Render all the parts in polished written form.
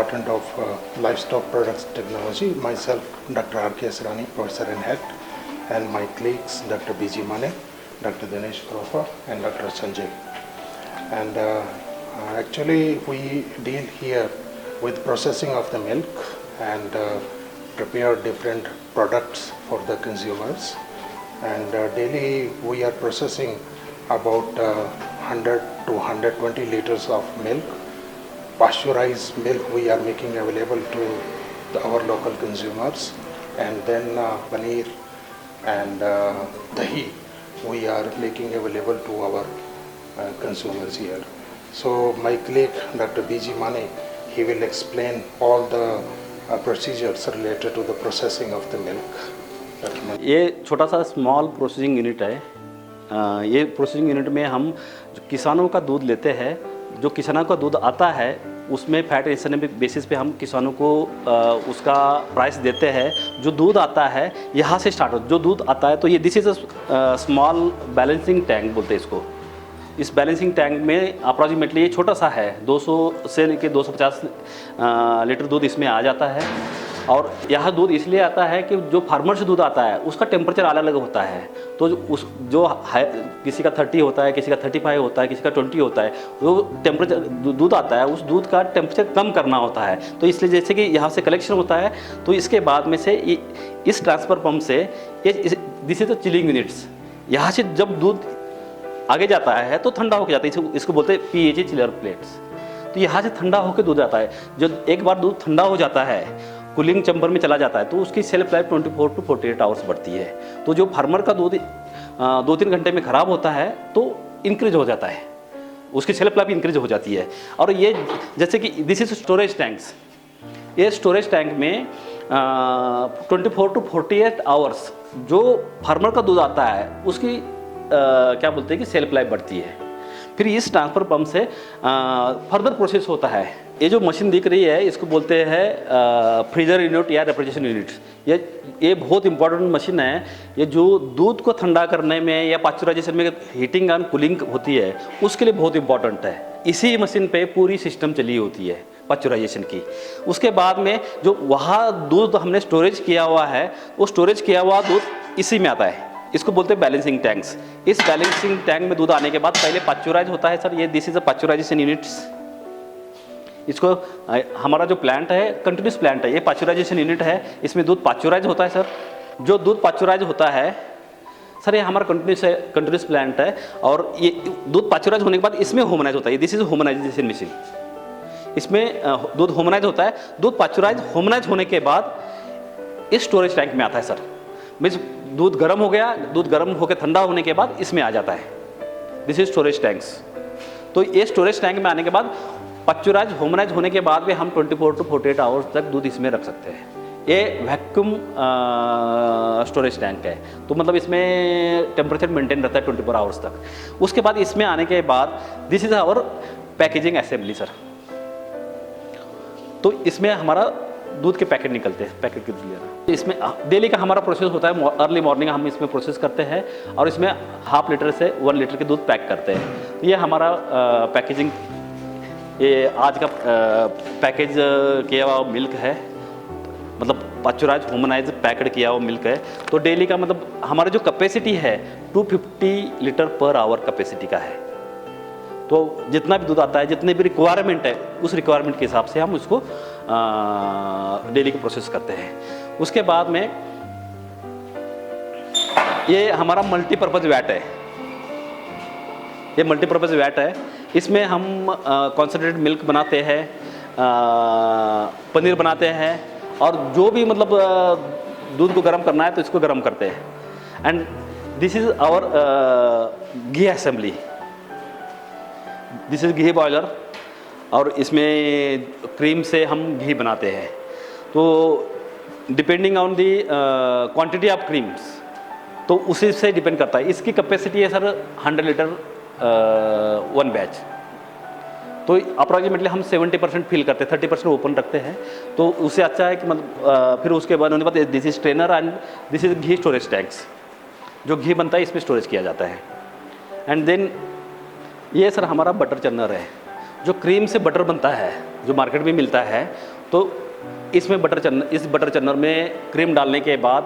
Department of Livestock Products Technology, myself, Dr. R.K. Asrani, Professor and Head, and my colleagues, Dr. B.G. Mane, Dr. Dinesh Krofa, and Dr. Sanjay. And actually, we deal here with processing of the milk and prepare different products for the consumers. And daily, we are processing about 100 to 120 liters of milk. Pasteurized milk we are making available to our local consumers, and then paneer and dahi we are making available to our consumers here. So my colleague Dr. B.G. Mane, he will explain all the procedures related to the processing of the milk. ये छोटा सा small processing unit है। ये processing unit में हम किसानों का दूध लेते हैं। जो किसानों का दूध आता है उसमें फैट एस्टिमेट बेसिस पे हम किसानों को उसका प्राइस देते हैं। जो दूध आता है यहाँ से स्टार्ट हो, जो दूध आता है तो ये this is a small balancing tank बोलते हैं इसको। इस बैलेंसिंग टैंक में अप्रॉक्सीमेटली ये छोटा सा है, 200 से लेकर 250 लीटर दूध इसमें आ जाता है। और यह दूध इसलिए आता है कि जो फार्मर से दूध आता है उसका टेम्परेचर अलग अलग होता है। तो जो है किसी का 30 होता है, किसी का 35 होता है, किसी का 20 होता है। वो टेम्परेचर दूध आता है, उस दूध का टेम्परेचर कम करना होता है। तो इसलिए जैसे कि यहाँ से कलेक्शन होता है तो इसके बाद में से इस ट्रांसफ़र पंप से this is the chilling units. यहाँ से जब दूध आगे जाता है तो ठंडा होकर जाता है, इसको बोलते हैं PAG चिलर प्लेट्स। तो यहाँ से ठंडा होकर दूध आता है। जब एक बार दूध ठंडा हो जाता है, कूलिंग चैम्बर में चला जाता है, तो उसकी सेल्फ लाइफ 24 टू 48 आवर्स बढ़ती है। तो जो फार्मर का दूध 2-3 घंटे में ख़राब होता है तो इंक्रीज हो जाता है, उसकी सेल्फ लाइफ इंक्रीज हो जाती है। और ये जैसे कि दिस इज स्टोरेज टैंक्स। ये स्टोरेज टैंक में 24 टू 48 आवर्स जो फार्मर का दूध आता है उसकी क्या बोलते हैं कि सेल्फ लाइफ बढ़ती है। फिर इस ट्रांसफ़र पंप से फर्दर प्रोसेस होता है। ये जो मशीन दिख रही है इसको बोलते हैं फ्रीजर यूनिट या रेफ्रिजरेशन यूनिट। ये बहुत इंपॉर्टेंट मशीन है। ये जो दूध को ठंडा करने में या पास्चराइजेशन में हीटिंग एंड कूलिंग होती है उसके लिए बहुत इंपॉर्टेंट है। इसी मशीन पे पूरी सिस्टम चली होती है पास्चराइजेशन की। उसके बाद में जो वहाँ दूध हमने स्टोरेज किया हुआ है वो स्टोरेज किया हुआ दूध इसी में आता है। इसको बोलते हैं बैलेंसिंग टैंक्स। इस बैलेंसिंग टैंक में दूध आने के बाद पहले पास्चराइज होता है सर। ये this is a pasteurization units. इसको हमारा जो प्लांट है कंटिन्यूस प्लांट है, ये पास्चराइजेशन यूनिट है। इसमें दूध पास्चराइज होता है सर। जो दूध पास्चराइज होता है सर ये हमारा कंटिन्यूस प्लांट है। और ये दूध पास्चराइज होने के बाद इसमें होमनाइज होता है। This is homogenization machine. इसमें दूध होमनाइज होता है। दूध होमनाइज होने के बाद इस स्टोरेज टैंक में आता है सर। मीन्स दूध गर्म हो गया, दूध गर्म होकर ठंडा होने के बाद इसमें आ जाता है। This is storage tanks. तो ये स्टोरेज टैंक में आने के बाद पास्चराइज होमनाइज होने के बाद भी हम 24 टू 48 आवर्स तक दूध इसमें रख सकते हैं। ये वैक्यूम स्टोरेज टैंक है। तो मतलब इसमें टेम्परेचर मेंटेन रहता है 24 आवर्स तक। उसके बाद इसमें आने के बाद this is our packaging assembly sir. तो इसमें हमारा दूध के पैकेट निकलते हैं, पैकेट के लिए। इसमें डेली का हमारा प्रोसेस होता है। अर्ली मॉर्निंग हम इसमें प्रोसेस करते हैं और इसमें 1/2 लीटर से 1 लीटर के दूध पैक करते हैं। तो ये हमारा पैकेजिंग, ये आज का पैकेज किया हुआ मिल्क है, मतलब पास्चराइज होमनाइज पैक्ड किया हुआ मिल्क है। तो डेली का मतलब हमारा जो कैपेसिटी है 250 लीटर पर आवर कैपेसिटी का है। तो जितना भी दूध आता है, जितने भी रिक्वायरमेंट है उस रिक्वायरमेंट के हिसाब से हम उसको डेली को प्रोसेस करते हैं। उसके बाद में ये हमारा मल्टीपर्पज़ वैट है। ये मल्टीपर्पज़ वैट है। इसमें हम कॉन्सेंट्रेटेड मिल्क बनाते हैं, पनीर बनाते हैं और जो भी मतलब दूध को गर्म करना है तो इसको गर्म करते हैं। And this is our ghee assembly. This is ghee boiler. और इसमें क्रीम से हम घी बनाते हैं। तो depending on the quantity of creams, तो उसी से डिपेंड करता है। इसकी कैपेसिटी है सर 100 लीटर 1 बैच। तो अप्रॉक्सीमेटली हम 70% फिल करते हैं, 30% ओपन रखते हैं। तो उससे अच्छा है कि मतलब फिर उसके बाद this is trainer and this is ghee storage tanks. जो घी बनता है इसमें स्टोरेज किया जाता है। एंड देन ये सर हमारा बटर चर्नर है। जो क्रीम से बटर बनता है जो मार्केट में मिलता है तो इसमें इस बटर चन्नर में क्रीम डालने के बाद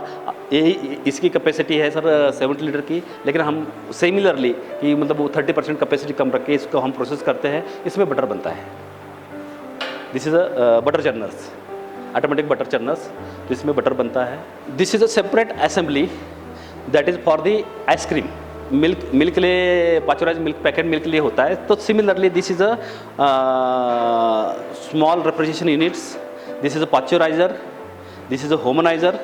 इसकी कैपेसिटी है सर 70 लीटर की, लेकिन हम सिमिलरली कि मतलब वो 30% कैपेसिटी कम रख के इसको हम प्रोसेस करते हैं, इसमें बटर बनता है। This is a butter churners, automatic butter churners, तो इसमें बटर बनता है। This is a separate assembly that is for the ice cream. Milk के लिए पाचुराइज मिल्क पैकेट मिल्क के लिए होता है। तो similarly this is a small refrigeration units, this is a pasteurizer, this is a homogenizer.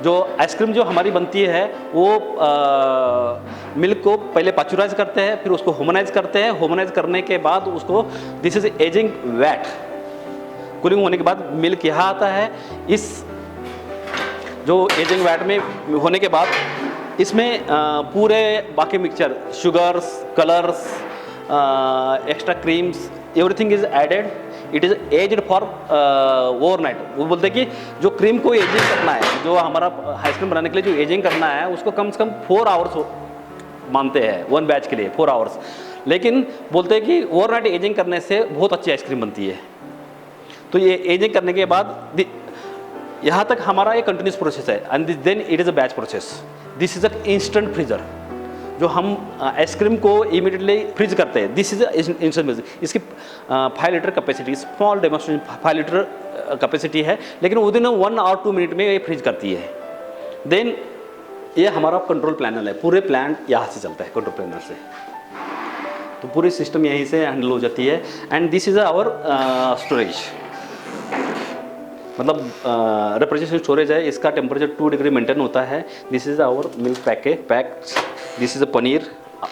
जो आइसक्रीम जो हमारी बनती है वो मिल्क को पहले पाचुराइज करते हैं, फिर उसको होमनाइज करते हैं। होमनाइज करने के बाद उसको this is ageing vat, cooling होने के बाद मिल्क यहाँ आता है। इस जो एजिंग वैट में होने के बाद इसमें पूरे बाकी mixture, sugars, colours, extra creams, everything is added. It is aged for overnight. वो बोलते हैं कि जो क्रीम को एजिंग करना है, जो हमारा आइसक्रीम बनाने के लिए जो एजिंग करना है, उसको कम से कम 4 आवर्स मानते हैं वन बैच के लिए, 4 आवर्स। लेकिन बोलते हैं कि ओवरनाइट एजिंग करने से बहुत अच्छी आइसक्रीम बनती है। तो ये एजिंग करने के बाद यहाँ तक हमारा एक कंटिन्यूस प्रोसेस है, and then it is a batch process. This is a instant freezer, जो हम आइसक्रीम को इमीडिएटली फ्रीज करते हैं। This is a instant freezer. इसकी 5 litre capacity, small demonstration 5 litre capacity है, लेकिन विद इन 1 और 2 मिनट में ये फ्रीज करती है। देन ये हमारा कंट्रोल पैनल है, पूरे प्लांट यहाँ से चलता है, कंट्रोल पैनल से। तो पूरी सिस्टम यहीं से हैंडल हो जाती है। And this is our storage, मतलब रेफ्रिजरेशन स्टोरेज है। इसका टेम्परेचर 2 डिग्री मेंटेन होता है। This is our milk packed, this is a paneer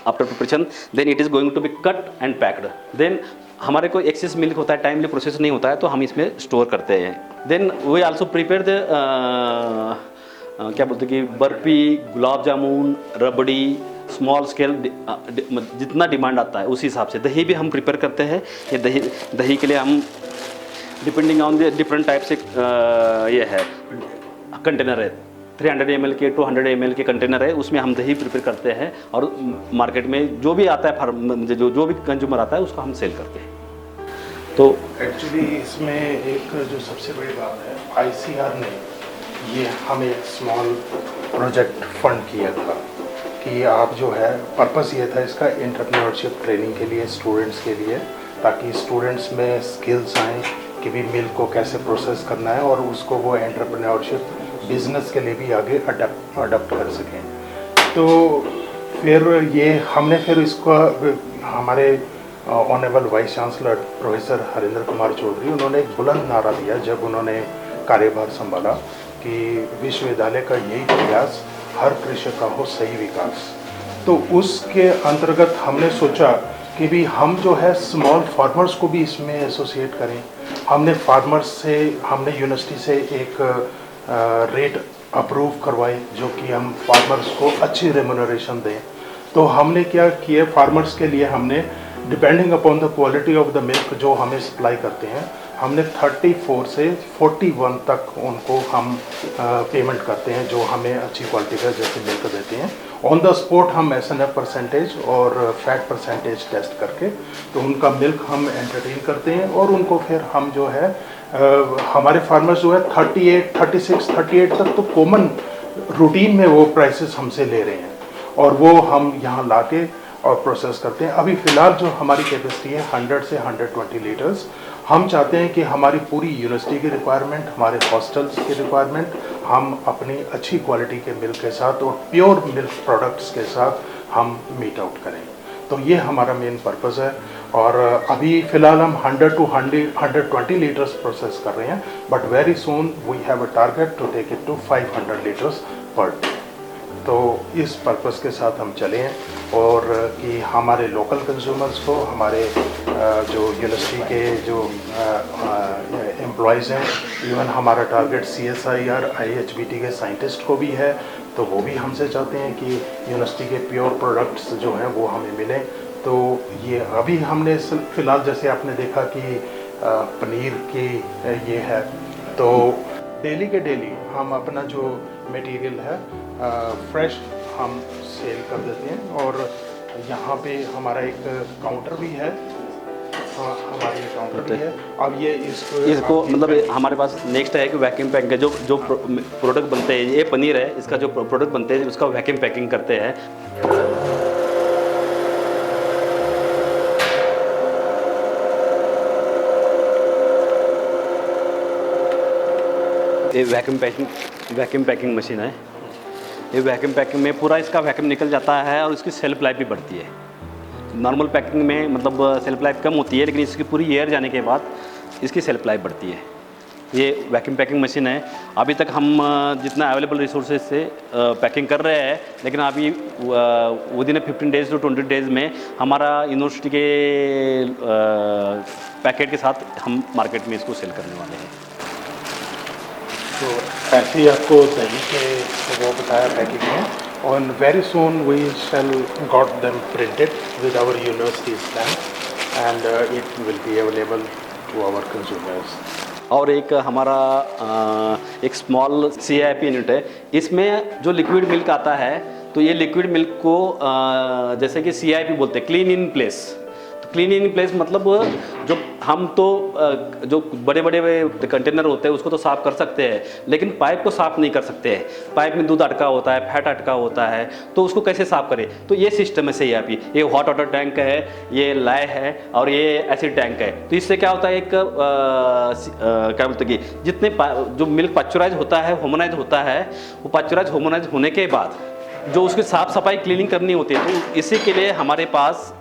after preparation, then it is going to be cut and packed. देन हमारे को एक्सेस मिल्क होता है, टाइमली प्रोसेस नहीं होता है, तो हम इसमें स्टोर करते हैं। Then we also prepare the क्या बोलते हैं कि बर्फी, गुलाब जामुन, रबड़ी, स्मॉल स्केल, जितना डिमांड आता है उसी हिसाब से। दही भी हम प्रिपेयर करते हैं। ये दही के लिए हम depending on the different type से ये है कंटेनर है, 300 ml के 200 ml के कंटेनर है, उसमें हम दही प्रिपेयर करते हैं। और मार्केट में जो भी आता है, जो भी कंज्यूमर आता है, उसको हम सेल करते हैं। तो एक्चुअली इसमें एक जो सबसे बड़ी बात है, ICR ने ये हमें एक स्मॉल प्रोजेक्ट फंड किया था कि आप जो है, पर्पस ये था इसका एंटरप्रेन्योरशिप ट्रेनिंग के लिए, स्टूडेंट्स के लिए, ताकि स्टूडेंट्स में स्किल्स आएँ कि भी मिल्क को कैसे प्रोसेस करना है और उसको वो एंटरप्रेन्योरशिप बिजनेस के लिए भी आगे अडॉप्ट कर सकें। तो फिर ये हमने फिर इसको हमारे honourable vice chancellor professor Harinder Kumar Chaudhary, उन्होंने एक बुलंद नारा दिया जब उन्होंने कार्यभार संभाला कि विश्वविद्यालय का यही प्रयास, हर कृषक का हो सही विकास। तो उसके अंतर्गत हमने सोचा कि भी हम जो है स्मॉल फार्मर्स को भी इसमें एसोसिएट करें। हमने यूनिवर्सिटी से एक रेट अप्रूव करवाए, जो कि हम फार्मर्स को अच्छी रेम्यूनरेशन दें। तो हमने क्या किया, फार्मर्स के लिए हमने depending upon the quality of the milk जो हमें सप्लाई करते हैं, हमने 34 से 41 तक उनको हम पेमेंट करते हैं, जो हमें अच्छी क्वालिटी का जैसे मिल्क देते हैं। ऑन द स्पॉट हम SNF परसेंटेज और फैट परसेंटेज टेस्ट करके तो उनका मिल्क हम एंटरटेन करते हैं। और उनको फिर हम जो है हमारे फार्मर्स जो है 38, 36, 38 तक तो कॉमन रूटीन में वो प्राइसेस हमसे ले रहे हैं, और वो हम यहाँ लाके और प्रोसेस करते हैं। अभी फ़िलहाल जो हमारी कैपेसिटी है 100 से 120 लीटर्स। हम चाहते हैं कि हमारी पूरी यूनिवर्सिटी की रिक्वायरमेंट, हमारे हॉस्टल्स की रिक्वायरमेंट, हम अपनी अच्छी क्वालिटी के मिल्क के साथ और प्योर मिल्क प्रोडक्ट्स के साथ हम मीट आउट करें। तो ये हमारा मेन पर्पज़ है। और अभी फ़िलहाल हम 100 to 120 लीटर्स प्रोसेस कर रहे हैं, but very soon we have a target to take it to 500 litres per day. तो इस पर्पस के साथ हम चले हैं, और कि हमारे लोकल कंज्यूमर्स को, हमारे जो यूनिवर्सिटी के जो एम्प्लॉयज़ हैं, इवन हमारा टारगेट CSIR IHBT के साइंटिस्ट को भी है, तो वो भी हमसे चाहते हैं कि यूनिवर्सिटी के प्योर प्रोडक्ट्स जो हैं वो हमें मिलें। तो ये अभी हमने फ़िलहाल जैसे आपने देखा कि पनीर की ये है, तो डेली के डेली हम अपना जो मटेरियल है फ्रेश हम सेल कर देते हैं। और यहाँ पे हमारा एक काउंटर भी है हाँ, हमारी काउंटर भी है। अब ये इसको मतलब हमारे पास नेक्स्ट है कि वैक्यूम पैक है, जो जो प्रोडक्ट बनते हैं, ये पनीर है, इसका जो प्रोडक्ट बनते हैं उसका वैक्यूम पैकिंग करते हैं। ये वैक्यूम पैकिंग मशीन है। ये वैक्यूम पैकिंग में पूरा इसका वैक्यूम निकल जाता है और इसकी सेल्फ लाइफ भी बढ़ती है। नॉर्मल पैकिंग में मतलब सेल्फ लाइफ कम होती है, लेकिन इसकी पूरी एयर जाने के बाद इसकी सेल्फ लाइफ बढ़ती है। ये वैक्यूम पैकिंग मशीन है। अभी तक हम जितना अवेलेबल रिसोर्सेज से पैकिंग कर रहे हैं, लेकिन अभी विदिन 15 डेज टू 20 डेज़ में हमारा यूनिवर्सिटी के पैकेट के साथ हम मार्केट में इसको सेल करने वाले हैं। तो ऐसे ही आपको दही के वो बताया पैकिंग में, और very soon we shall got them printed with our university stamp and it will be available to our consumers. और एक हमारा एक स्मॉल CIP यूनिट है। इसमें जो लिक्विड मिल्क आता है, तो ये लिक्विड मिल्क को जैसे कि CIP बोलते हैं, क्लीन इन प्लेस। तो क्लीन इन प्लेस मतलब जो हम तो जो बड़े बड़े कंटेनर होते हैं उसको तो साफ़ कर सकते हैं, लेकिन पाइप को साफ़ नहीं कर सकते हैं। पाइप में दूध अटका होता है, फैट अटका होता है, तो उसको कैसे साफ़ करें? तो ये सिस्टम है CIP। ये हॉट वाटर टैंक है, ये लाय है और ये एसिड टैंक है। तो इससे क्या होता है, एक क्या बोलते हैं कि जितने जो मिल्क पास्चराइज होता है, होमोनाइज होता है, वो पास्चराइज होमोनाइज होने के बाद जो उसकी साफ़ सफाई क्लीनिंग करनी होती है, तो इसी के लिए हमारे पास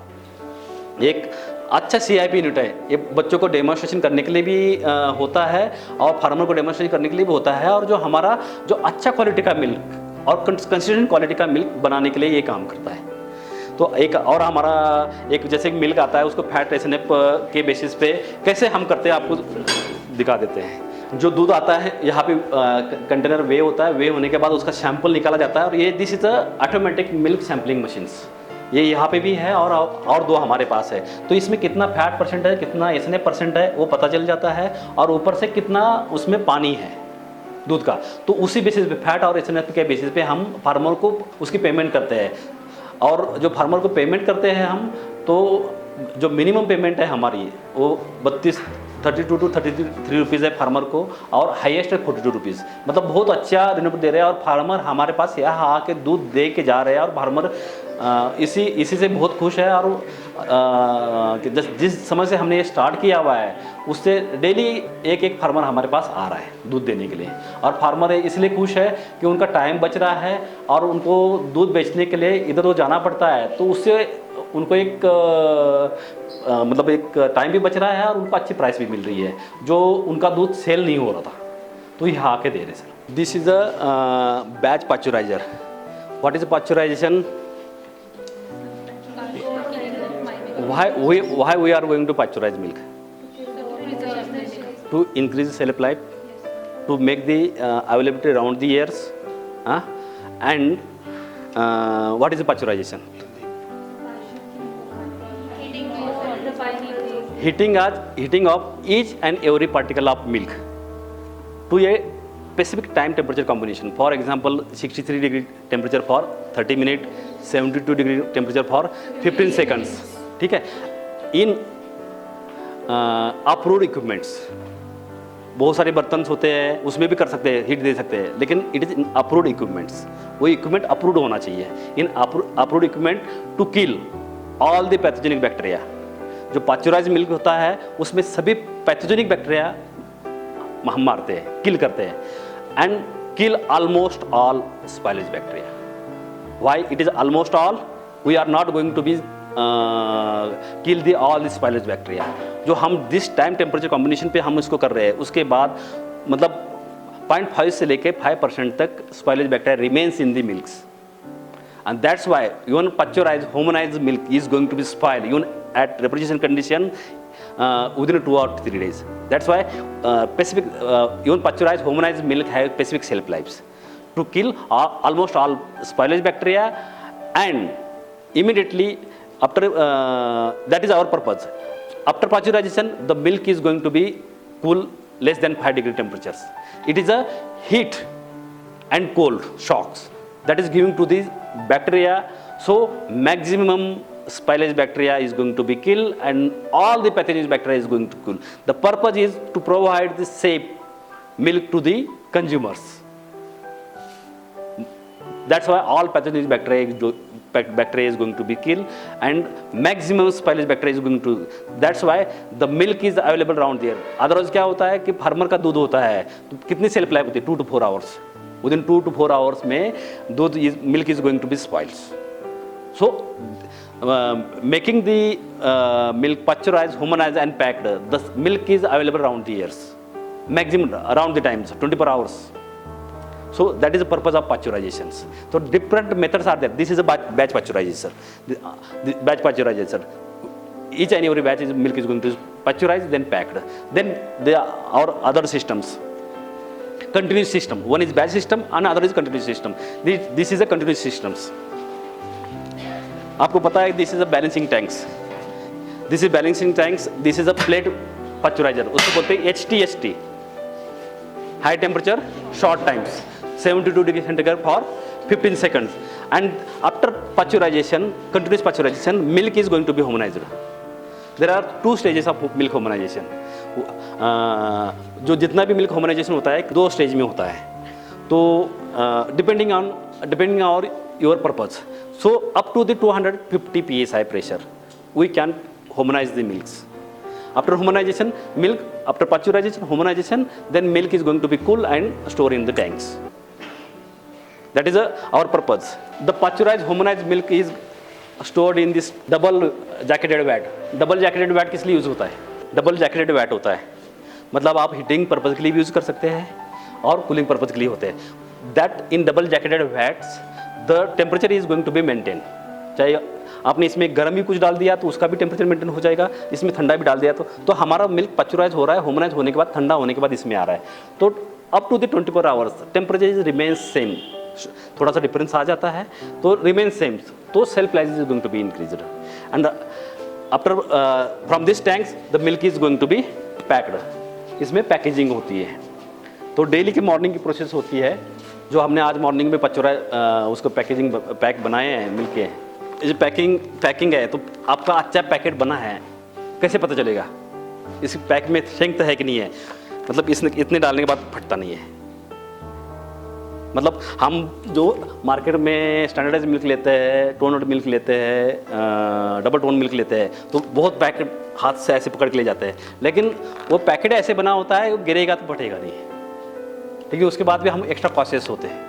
एक अच्छा CIP यूनिट है। ये बच्चों को डेमोन्स्ट्रेशन करने के लिए भी होता है और फार्मर को डेमोन्स्ट्रेशन करने के लिए भी होता है, और जो हमारा जो अच्छा क्वालिटी का मिल्क और कंसिस्टेंट क्वालिटी का मिल्क बनाने के लिए ये काम करता है। तो एक और हमारा एक जैसे मिल्क आता है, उसको फैट SNF के बेसिस पे कैसे हम करते हैं आपको दिखा देते हैं। जो दूध आता है यहाँ पे कंटेनर वे होता है, वे होने के बाद उसका सैंपल निकाला जाता है, और ये this is a automatic milk sampling machines. ये यहाँ पे भी है और दो हमारे पास है। तो इसमें कितना फैट परसेंट है, कितना SNF परसेंट है, वो पता चल जाता है, और ऊपर से कितना उसमें पानी है दूध का। तो उसी बेसिस पे, फैट और SNF के बेसिस पे हम फार्मर को उसकी पेमेंट करते हैं। और जो फार्मर को पेमेंट करते हैं हम, तो जो मिनिमम पेमेंट है हमारी वो 32 टू 33 रुपीज़ है फार्मर को, और हाईएस्ट है 42 रुपीज़। मतलब बहुत अच्छा रिन्यूट दे रहे हैं, और फार्मर हमारे पास यहाँ आके दूध दे के जा रहे हैं, और फार्मर इसी से बहुत खुश है। और जिस समय से हमने ये स्टार्ट किया हुआ है, उससे डेली एक फार्मर हमारे पास आ रहा है दूध देने के लिए। और फार्मर इसलिए खुश है कि उनका टाइम बच रहा है, और उनको दूध बेचने के लिए इधर उधर जाना पड़ता है, तो उससे उनको एक मतलब एक टाइम भी बच रहा है, और उनको अच्छी प्राइस भी मिल रही है, जो उनका दूध सेल नहीं हो रहा था, तो यहाँ आके दे रहे sir. This is a batch pasteurizer. What is pasteurization? Why we are going to pasteurize milk? To increase shelf life, to make the availability around the years, and what is the pasteurization? Heating of each and every particle of milk to a specific time temperature combination. For example, 63 degree temperature for 30 minutes, 72 degree temperature for 15 seconds. ठीक है। In approved equipments, बहुत सारे बर्तन होते हैं, उसमें भी कर सकते हैं, हीट दे सकते हैं, लेकिन इट इज़ अप्रूव्ड इक्विपमेंट्स। वो इक्विपमेंट अप्रूव्ड होना चाहिए। In approved equipment to kill all the pathogenic bacteria. जो पास्चराइज मिल्क होता है, उसमें सभी पैथोजेनिक बैक्टीरिया हम मारते हैं, किल करते हैं, and kill almost all spoilage bacteria. Why it is almost all? We are not going to be kill the all this spoilage bacteria. जो हम दिस टाइम टेम्परेचर कॉम्बिनेशन पे हम इसको कर रहे हैं, उसके बाद मतलब 0.5 से लेके 5% तक spoilage bacteria remains in the milks, and that's why even pasteurized homogenized milk is going to be spoiled even at refrigeration condition within 2 or 3 days. That's why even pasteurized homogenized milk have specific shelf lives to kill almost all spoilage bacteria, and immediately after that is our purpose. After pasteurization, the milk is going to be cool less than 5 degree temperatures. It is a heat and cold shocks that is giving to these bacteria, so maximum spillage bacteria is going to be killed and all the pathogenous bacteria is going to kill. The purpose is to provide the safe milk to the consumers. That's why all pathogenous bacteria is going to be killed and maximum spillage bacteria is going to. That's why the milk is available around there. Otherwise क्या होता है कि farmer का दूध होता है तो कितनी सेल्फ लाइफ होती है 2 to 4 hours. Within 2 to 4 hours में दूध milk is going to be spoiled. So making the milk pasteurized, humanized and packed, the milk is available around the years, maximum around the times 24 hours. So that is the purpose of pasteurizations. So different methods are there. This is a batch pasteurization. The batch pasteurization. Each and every batch milk is going to be pasteurized, then packed. Then there are other systems. Continuous system. One is batch system, another is continuous system. This is a continuous systems. आपको पता है this is a balancing tanks. This is balancing tanks. This is a plate pasteurizer. उसको बोलते हैं HTST. High temperature, short times. 72 degree centigrade for 15 seconds. And after pasteurization, continuous pasteurization, milk is going to be homogenized. There are 2 stages of milk homogenization. जो जितना भी milk होमोनाइजेशन होता है 2 stage में होता है. तो depending on your purpose. So up to the 250 psi pressure, we can homogenize the milks. After homogenization, milk, after pasteurization, homogenization, then milk is going to be cool and stored in the tanks. That is our purpose. The pasteurized homogenized milk is stored in this double jacketed vat. Double jacketed vat किस लिए use होता है? Double jacketed VAT होता है, मतलब आप heating purpose के लिए भी यूज़ कर सकते हैं और कूलिंग पर्पज़ के लिए होते हैं. That in double jacketed vats the temperature is going to be maintain. चाहे आपने इसमें गर्म भी कुछ डाल दिया तो उसका भी टेम्परेचर मेंटेन हो जाएगा, इसमें ठंडा भी डाल दिया तो हमारा मिल्क पस्चुराइज हो रहा है, होमोनाइज होने के बाद ठंडा होने के बाद इसमें आ रहा है. तो up to the 24 hours temperature is remains same. थोड़ा सा डिफरेंस आ जाता है तो रिमेन्स सेम, तो shelf life is going to be increased. And after from this tanks the milk is going to be packed. इसमें पैकेजिंग होती है. तो डेली की मॉर्निंग की प्रोसेस होती है. जो हमने आज मॉर्निंग में उसको पैकेजिंग पैक बनाए हैं मिल्क के, ये पैकिंग है. तो आपका अच्छा पैकेट बना है कैसे पता चलेगा? इस पैक में स्ट्रेंथ है कि नहीं है, मतलब इसने इतने डालने के बाद फटता नहीं है. मतलब हम जो मार्केट में स्टैंडर्डाइज मिल्क लेते हैं, टोनड मिल्क लेते हैं, डबल टोन मिल्क लेते हैं, तो बहुत पैकेट हाथ से ऐसे पकड़ के ले जाते हैं. लेकिन वो पैकेट ऐसे बना होता है, वो गिरेगा तो फटेगा नहीं, क्योंकि उसके बाद भी हम एक्स्ट्रा कॉशियस होते हैं.